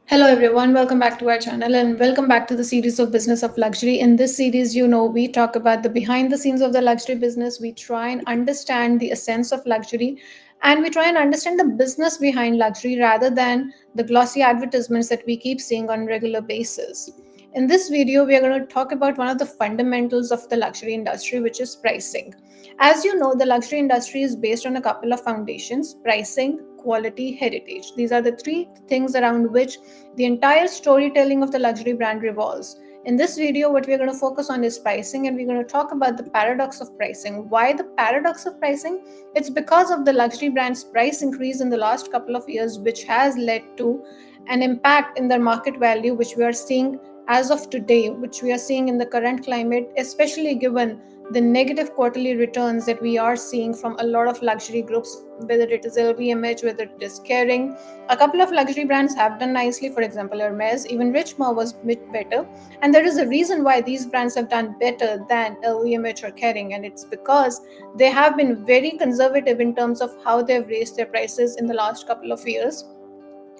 Hello everyone, welcome back to our channel and welcome back to the series of Business of Luxury. In this series, we talk about the behind the scenes of the luxury business. We try and understand the essence of luxury and we try and understand the business behind luxury rather than the glossy advertisements that we keep seeing on a regular basis. In this video, we are going to talk about one of the fundamentals of the luxury industry, which is pricing. As you know, the luxury industry is based on a couple of foundations: pricing, quality, heritage. These are the three things around which the entire storytelling of the luxury brand revolves. In this video, what we're going to focus on is pricing, and we're going to talk about the paradox of pricing. Why the paradox of pricing? It's because of the luxury brand's price increase in the last couple of years, which has led to an impact in their market value, which we are seeing as of today, which we are seeing in the current climate, especially given the negative quarterly returns that we are seeing from a lot of luxury groups, whether it is LVMH, whether it is Kering. A couple of luxury brands have done nicely, for example, Hermes, even Richemont was a bit better. And there is a reason why these brands have done better than LVMH or Kering, and it's because they have been very conservative in terms of how they've raised their prices in the last couple of years.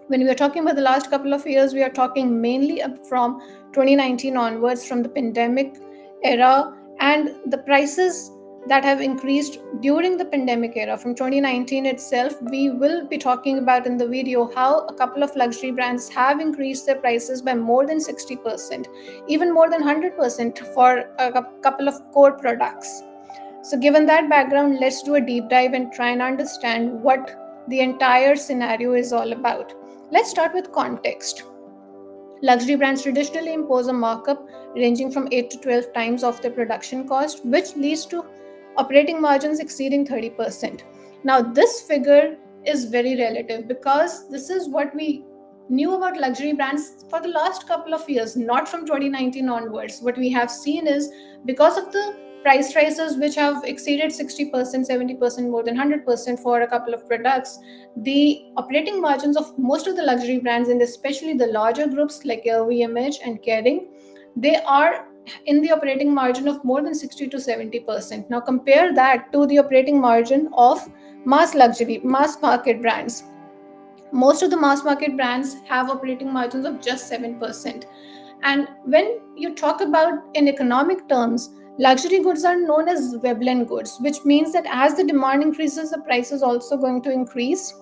When we are talking about the last couple of years, we are talking mainly up from 2019 onwards, from the pandemic era, and the prices that have increased during the pandemic era from 2019 itself. We will be talking about in the video how a couple of luxury brands have increased their prices by more than 60%, even more than 100% for a couple of core products. So, given that background, let's do a deep dive and try and understand what the entire scenario is all about. Let's start with context. Luxury brands traditionally impose a markup ranging from 8 to 12 times of their production cost, which leads to operating margins exceeding 30%. Now, this figure is very relative because this is what we knew about luxury brands for the last couple of years, not from 2019 onwards. What we have seen is because of the price rises which have exceeded 60%, 70%, more than 100% for a couple of products, the operating margins of most of the luxury brands, and especially the larger groups like LVMH and Kering, they are in the operating margin of more than 60 to 70%. Now compare that to the operating margin of mass market brands. Most of the mass market brands have operating margins of just 7%. And when you talk about in economic terms, luxury goods are known as Veblen goods, which means that as the demand increases, the price is also going to increase.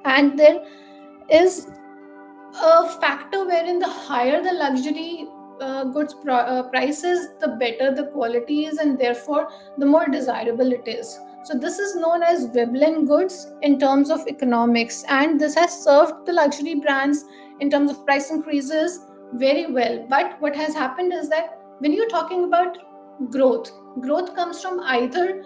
And there is a factor wherein the higher the luxury prices, the better the quality is, and therefore the more desirable it is. So this is known as Veblen goods in terms of economics, and this has served the luxury brands in terms of price increases very well. But what has happened is that when you're talking about growth, growth comes from either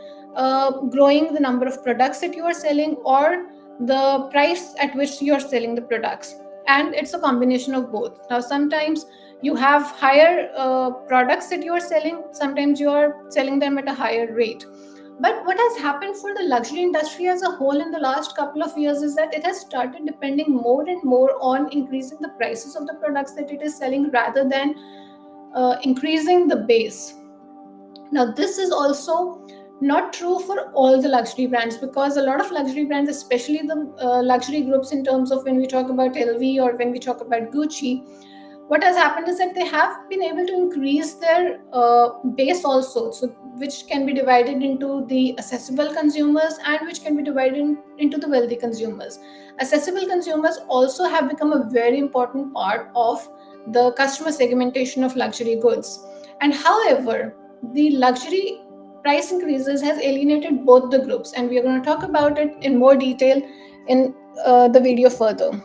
growing the number of products that you are selling or the price at which you are selling the products, and it's a combination of both. Now sometimes you have higher products that you are selling, sometimes you are selling them at a higher rate. But what has happened for the luxury industry as a whole in the last couple of years is that it has started depending more and more on increasing the prices of the products that it is selling rather than increasing the base. Now, this is also not true for all the luxury brands, because a lot of luxury brands, especially the luxury groups, in terms of when we talk about LV or when we talk about Gucci, what has happened is that they have been able to increase their base also, so which can be divided into the accessible consumers and which can be divided into the wealthy consumers. Accessible consumers also have become a very important part of the customer segmentation of luxury goods. And however, the luxury price increases has alienated both the groups, and we are going to talk about it in more detail in the video further.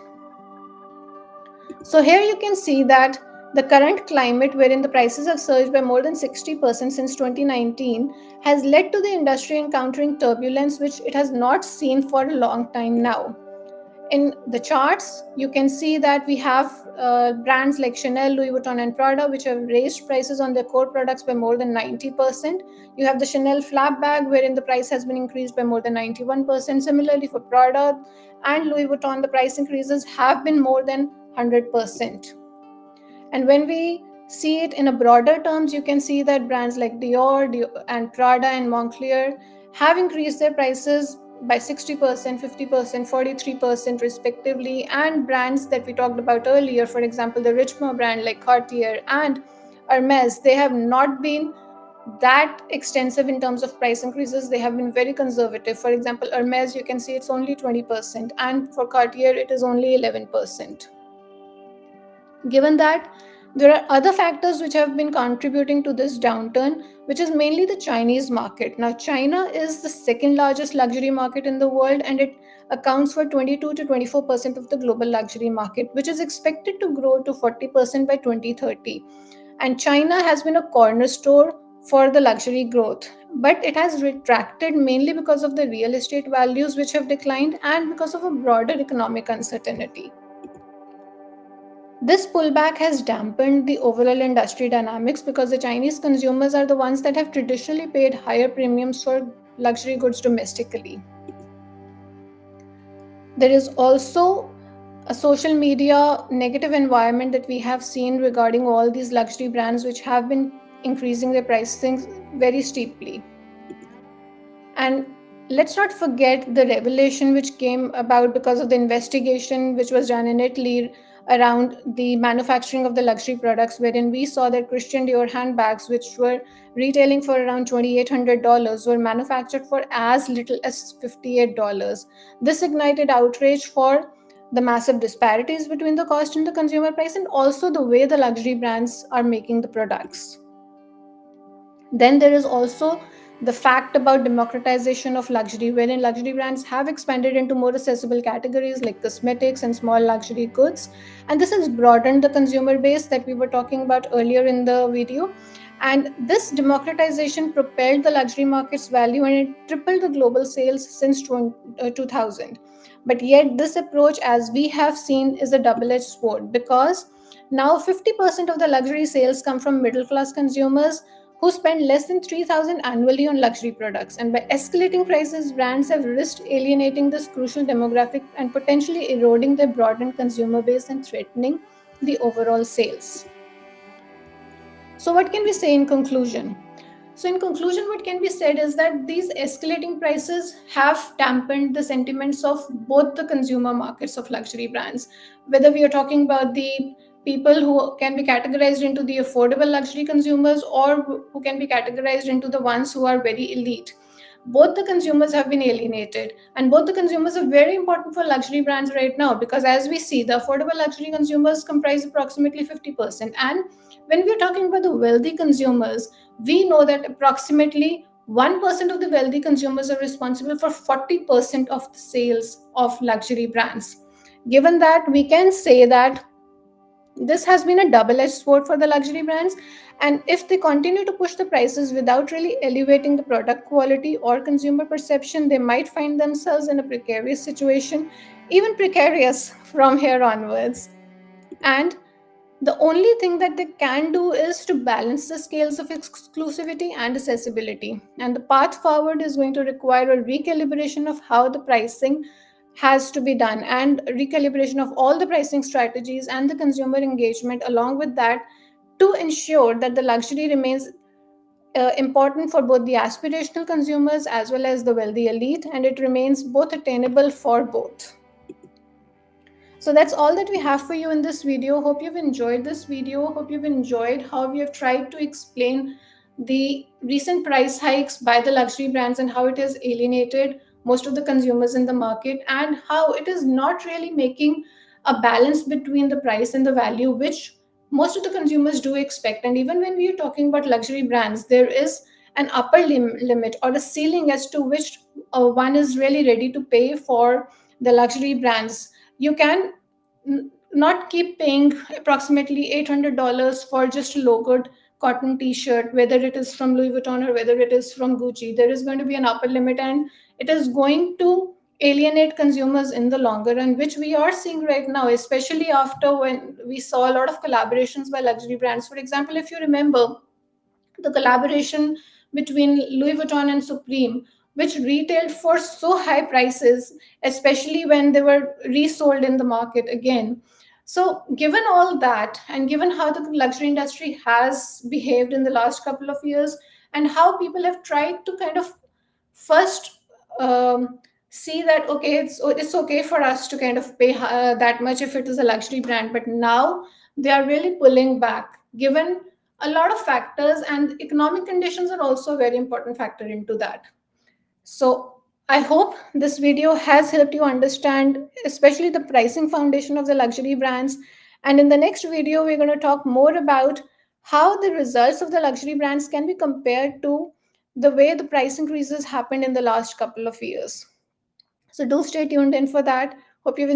So here you can see that the current climate wherein the prices have surged by more than 60% since 2019 has led to the industry encountering turbulence which it has not seen for a long time now. In the charts, you can see that we have brands like Chanel, Louis Vuitton, and Prada, which have raised prices on their core products by more than 90%. You have the Chanel flap bag, wherein the price has been increased by more than 91%. Similarly, for Prada and Louis Vuitton, the price increases have been more than 100%. And when we see it in a broader terms, you can see that brands like Dior and Prada and Moncler have increased their prices by 60%, 50%, 43% respectively. And brands that we talked about earlier, for example, the Richemont brand like Cartier and Hermes, they have not been that extensive in terms of price increases. They have been very conservative. For example, Hermes, you can see it's only 20%, and for Cartier, it is only 11%. Given that, there are other factors which have been contributing to this downturn, which is mainly the Chinese market. Now, China is the second largest luxury market in the world, and it accounts for 22 to 24% of the global luxury market, which is expected to grow to 40% by 2030. And China has been a cornerstone for the luxury growth, but it has retracted mainly because of the real estate values which have declined and because of a broader economic uncertainty. This pullback has dampened the overall industry dynamics because the Chinese consumers are the ones that have traditionally paid higher premiums for luxury goods domestically. There is also a social media negative environment that we have seen regarding all these luxury brands which have been increasing their pricing very steeply. And let's not forget the revelation which came about because of the investigation which was done in Italy around the manufacturing of the luxury products, wherein we saw that Christian Dior handbags, which were retailing for around $2,800, were manufactured for as little as $58. This ignited outrage for the massive disparities between the cost and the consumer price, and also the way the luxury brands are making the products. Then there is also the fact about democratization of luxury, wherein luxury brands have expanded into more accessible categories like cosmetics and small luxury goods. And this has broadened the consumer base that we were talking about earlier in the video. And this democratization propelled the luxury market's value, and it tripled the global sales since 2000. But yet, this approach, as we have seen, is a double edged sword because now 50% of the luxury sales come from middle class consumers who spend less than 3,000 annually on luxury products. And by escalating prices, brands have risked alienating this crucial demographic and potentially eroding their broadened consumer base and threatening the overall sales. So, what can we say in conclusion? So, in conclusion, what can be said is that these escalating prices have dampened the sentiments of both the consumer markets of luxury brands. Whether we are talking about the people who can be categorized into the affordable luxury consumers or who can be categorized into the ones who are very elite, both the consumers have been alienated, and both the consumers are very important for luxury brands right now because, as we see, the affordable luxury consumers comprise approximately 50%. And when we're talking about the wealthy consumers, we know that approximately 1% of the wealthy consumers are responsible for 40% of the sales of luxury brands. Given that, we can say that this has been a double edged sword for the luxury brands, and if they continue to push the prices without really elevating the product quality or consumer perception, they might find themselves in a precarious situation, even precarious from here onwards. And the only thing that they can do is to balance the scales of exclusivity and accessibility. And the path forward is going to require a recalibration of how the pricing has to be done and recalibration of all the pricing strategies and the consumer engagement along with that to ensure that the luxury remains important for both the aspirational consumers as well as the wealthy elite, and it remains both attainable for both. So that's all that we have for you in this video. Hope you've enjoyed this video. Hope you've enjoyed how we have tried to explain the recent price hikes by the luxury brands and how it has alienated most of the consumers in the market, and how it is not really making a balance between the price and the value, which most of the consumers do expect. And even when we are talking about luxury brands, there is an upper limit or a ceiling as to which one is really ready to pay for the luxury brands. You can not keep paying approximately $800 for just a logoed cotton t-shirt, whether it is from Louis Vuitton or whether it is from Gucci. There is going to be an upper limit, and it is going to alienate consumers in the longer run, which we are seeing right now, especially after when we saw a lot of collaborations by luxury brands. For example, if you remember the collaboration between Louis Vuitton and Supreme, which retailed for so high prices, especially when they were resold in the market again. So, given all that, and given how the luxury industry has behaved in the last couple of years, and how people have tried to kind of first see that okay, it's okay for us to kind of pay that much if it is a luxury brand, but now they are really pulling back, given a lot of factors, and economic conditions are also a very important factor into that. So I hope this video has helped you understand, especially the pricing foundation of the luxury brands. And in the next video, we're going to talk more about how the results of the luxury brands can be compared to the way the price increases happened in the last couple of years. So do stay tuned in for that. Hope you've